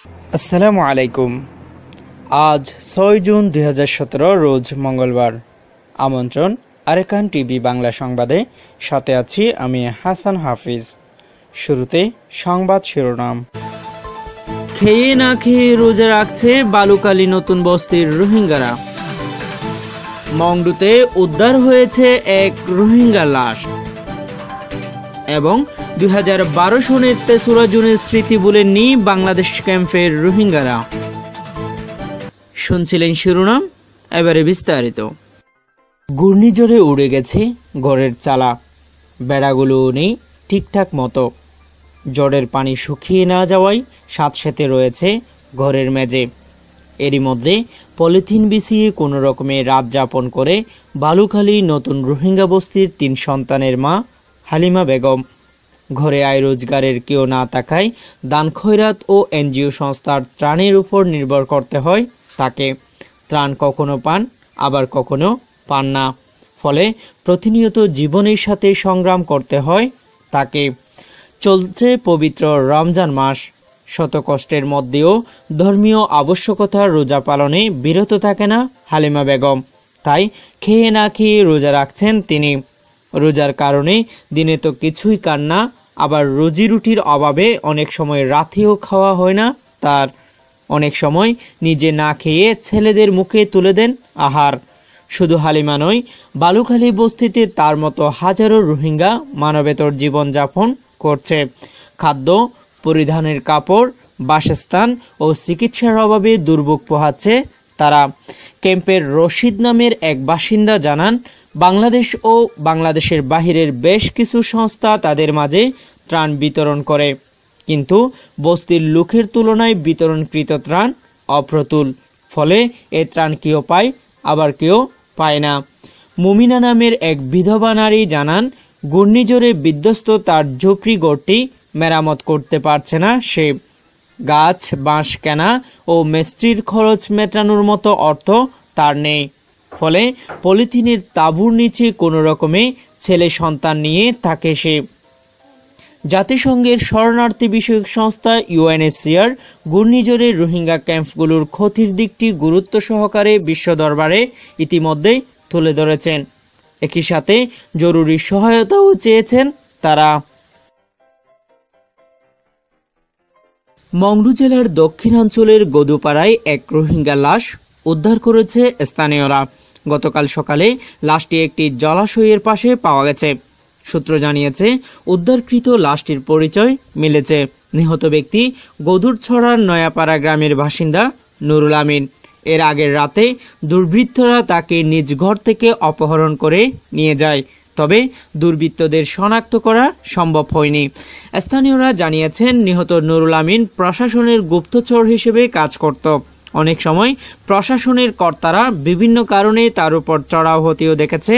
আসসালামু আলাইকুম। আজ 6 জুন 2017 রোজ মঙ্গলবার। আমন্ত্রণ আরেকান টিভি বাংলা সংবাদে, সাথে আছি আমি হাসান হাফিজ। শুরুতে সংবাদ শিরোনাম। খেয়ে না খেয়ে রোজা রাখছে বালুকালী নতুন বস্তির রোহিঙ্গারা। মংডুতে উদ্ধার হয়েছে এক রোহিঙ্গা লাশ। এবং 2012 সনের 3রা জুনের স্মৃতি ভুলেননি বাংলাদেশ ক্যাম্পের রোহিঙ্গারা। শুনছিলেন শিরোনাম, এবারে বিস্তারিত। ঘূর্ণিঝড়ে উড়ে গেছে ঘরের চালা, বেড়াগুলো নেই ঠিকঠাক মতো। ঝড়ের পানি শুকিয়ে না যাওয়ায় স্যাঁতসেঁতে রয়েছে ঘরের মেঝে। এরই মধ্যে পলিথিন বিছিয়ে কোনো রকমে রাত যাপন করে বালুখালী নতুন রোহিঙ্গা বস্তির 3 সন্তানের মা হালিমা বেগম। ঘরে আয় রোজগারের কেউ না থাকায় দান খয়রাত ও এনজিও সংস্থার ত্রাণের উপর নির্ভর করতে হয় তাকে। ত্রাণ কখনো পান, আবার কখনো পান না, ফলে প্রতিনিয়ত জীবনের সাথে সংগ্রাম করতে হয় তাকে। চলছে পবিত্র রমজান মাস। শত কষ্টের মধ্যেও ধর্মীয় আবশ্যকতার রোজা পালনে বিরত থাকে না হালিমা বেগম। তাই খেয়ে না খেয়ে রোজা রাখছেন তিনি। রোজার কারণে দিনে তো কিছুই খান না, আবার রুজি রুটির অভাবে অনেক সময় রাতেও খাওয়া হয় না তার। অনেক সময় নিজে না খেয়ে ছেলেদের মুখে তুলে দেন আহার। শুধু হালিমা নয়, বালুখালী বস্তিতে তার মতো হাজারো রোহিঙ্গা মানবেতর জীবনযাপন করছে। খাদ্য, পরিধানের কাপড়, বাসস্থান ও চিকিৎসার অভাবে দুর্ভোগ পোহাচ্ছে তারা। ক্যাম্পের রশিদ নামের এক বাসিন্দা জানান, বাংলাদেশ ও বাংলাদেশের বাহিরের বেশ কিছু সংস্থা তাদের মাঝে ত্রাণ বিতরণ করে, কিন্তু বস্তির লোকের তুলনায় বিতরণকৃত ত্রাণ অপ্রতুল। ফলে এ ত্রাণ কেউ পায়, আবার কেউ পায় না। মুমিনা নামের এক বিধবা নারী জানান, ঘূর্ণিঝড়ে বিধ্বস্ত তার ঝুপড়ি ঘরটি মেরামত করতে পারছে না সে। গাছ বাঁশ কেনা ও মিস্ত্রির খরচ মেটানোর মতো অর্থ তার নেই। ফলে পলিথিনের তাঁবুর নিচে কোনো রকমে ছেলে সন্তান নিয়ে থাকে সে। জাতিসংঘের শরণার্থী বিষয়ক সংস্থা UNHCR ঘূর্ণিঝড়ে রোহিঙ্গা ক্যাম্পগুলোর ক্ষতির দিকটি গুরুত্ব সহকারে বিশ্ব দরবারে ইতিমধ্যেই তুলে ধরেছেন। একই সাথে জরুরি সহায়তাও চেয়েছেন তারা। মংডু জেলার দক্ষিণাঞ্চলের গদুপাড়ায় এক রোহিঙ্গা লাশ উদ্ধার করেছে স্থানীয়রা। গতকাল সকালে লাশটি একটি জলাশয়ের পাশে পাওয়া গেছে। সূত্র জানিয়েছে, উদ্ধারকৃত লাশটির পরিচয় মিলেছে। নিহত ব্যক্তি গদুরছড়ার নয়াপাড়া গ্রামের বাসিন্দা নুরুল আমিন। এর আগের রাতে দুর্বৃত্তরা তাকে নিজ ঘর থেকে অপহরণ করে নিয়ে যায়, তবে দুর্বৃত্তদের শনাক্ত করা সম্ভব হয়নি। স্থানীয়রা জানিয়েছেন, নিহত নুরুল আমিন প্রশাসনের গুপ্তচর হিসেবে কাজ করত। অনেক সময় প্রশাসনের কর্তারা বিভিন্ন কারণে তার উপর চড়াও হতেও দেখেছে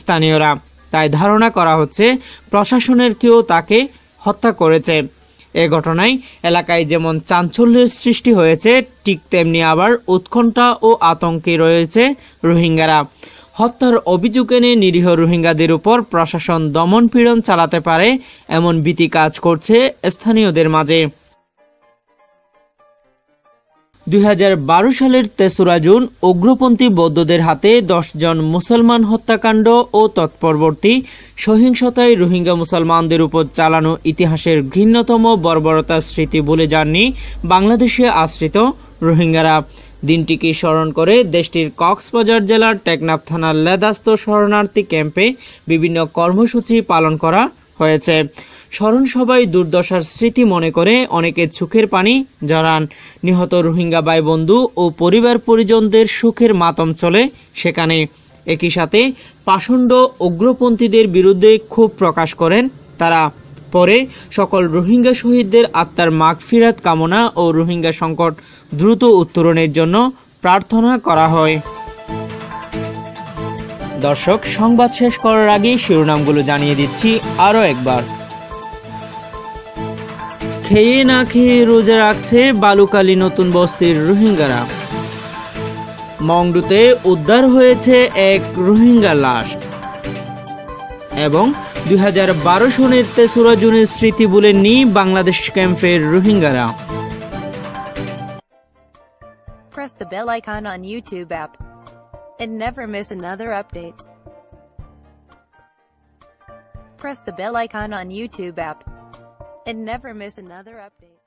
স্থানীয়রা। তাই ধারণা করা হচ্ছে প্রশাসনের কেউ তাকে হত্যা করেছে। এ ঘটনায় এলাকায় যেমন চাঞ্চল্যের সৃষ্টি হয়েছে, ঠিক তেমনি আবার উৎকণ্ঠা ও আতঙ্কে রয়েছে রোহিঙ্গারা। হত্যার অভিযোগ এনে নিরীহ রোহিঙ্গাদের উপর প্রশাসন দমন পীড়ন চালাতে পারে এমন ভীতি কাজ করছে স্থানীয়দের মাঝে। 2012 সালের 3রা জুন উগ্রপন্থী বৌদ্ধদের হাতে 10 জন মুসলমান হত্যাকাণ্ড ও তৎপরবর্তী সহিংসতায় রোহিঙ্গা মুসলমানদের উপর চালানো ইতিহাসের ঘৃণ্যতম বর্বরতার স্মৃতি ভুলে যাননি বাংলাদেশে আশ্রিত রোহিঙ্গারা। দিনটিকে স্মরণ করে দেশটির কক্সবাজার জেলার টেকনাফ থানার লেদাস্ত শরণার্থী ক্যাম্পে বিভিন্ন কর্মসূচি পালন করা হয়েছে। স্মরণ সভায় দুর্দশার স্মৃতি মনে করে অনেকে চোখের পানি ঝরান। নিহত রোহিঙ্গা ভাই বন্ধু ও পরিবার পরিজনদের সুখের মাতম চলে সেখানে। একই সাথে পাষণ্ড উগ্রপন্থীদের বিরুদ্ধে ক্ষোভ প্রকাশ করেন তারা। পরে সকল রোহিঙ্গা শহীদদের আত্মার মাগফিরাত কামনা ও রোহিঙ্গা সংকট দ্রুত উত্তরণের জন্য প্রার্থনা করা হয়। দর্শক, সংবাদ শেষ করার আগে শিরোনামগুলো জানিয়ে দিচ্ছি আরও একবার। খেয়ে না খেয়ে রোজা রাখছে বালুকালী নতুন বস্তির রোহিঙ্গারা। মংডুতে উদ্ধার হয়েছে এক রোহিঙ্গা লাশ। এবং 2012 সনের 3রা জুনের স্মৃতি ভুলেননি বাংলাদেশ ক্যাম্পের রোহিঙ্গারা। Press the bell icon on YouTube app and never miss another update. Press the bell icon on YouTube app and never miss another update.